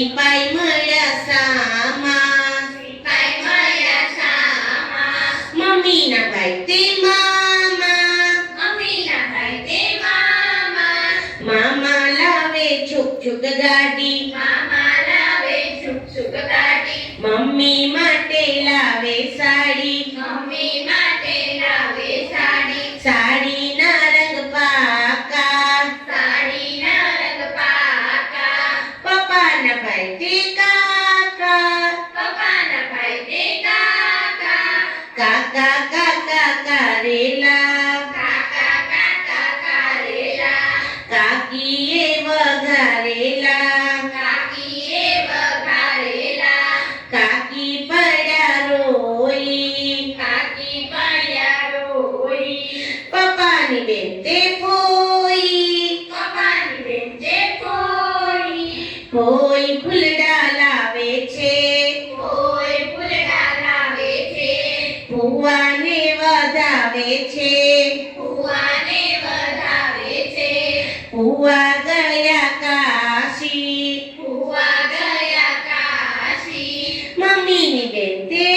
સિપાઈ મળ્યા સામા, સિપાઈ મળ્યા સામા. મમ્મીના ભાઈ તે મામા, મમ્મીના ભાઈ તે મામા. મામા લાવે છુક છુક ગાડી, મામા લાવે છુક છુક ગાડી. મમ્મી માટે લાવે સાડી, મમ્મી માટે લાવે સાડી. સાડીના રંગ પાકા, સાડીના રંગ પાકા. પપ્પાના ભાઈ તે કાકા, પપ્પાના ભાઈ તે કાકા. કાકા કાકા કારેલા, કાકા કાકા કારેલા. કાકીએ વઘારેલા, કાકીએ વઘારેલા. કાકી પડ્યા રોઈ, કાકી પડ્યા રોઈ. પપ્પાની બેન તે ફોઈ, પપ્પાની બેન તે ફોઈ. ફોઈ ફૂલડા લાવે છે, કોઈ ફૂલડા લાવે છે. ફુવાને વધાવે છે, ફુવાને વધાવે છે. ફુવા ગયા કાશી, ફુવા ગયા કાશી. મમ્મીની બેન તે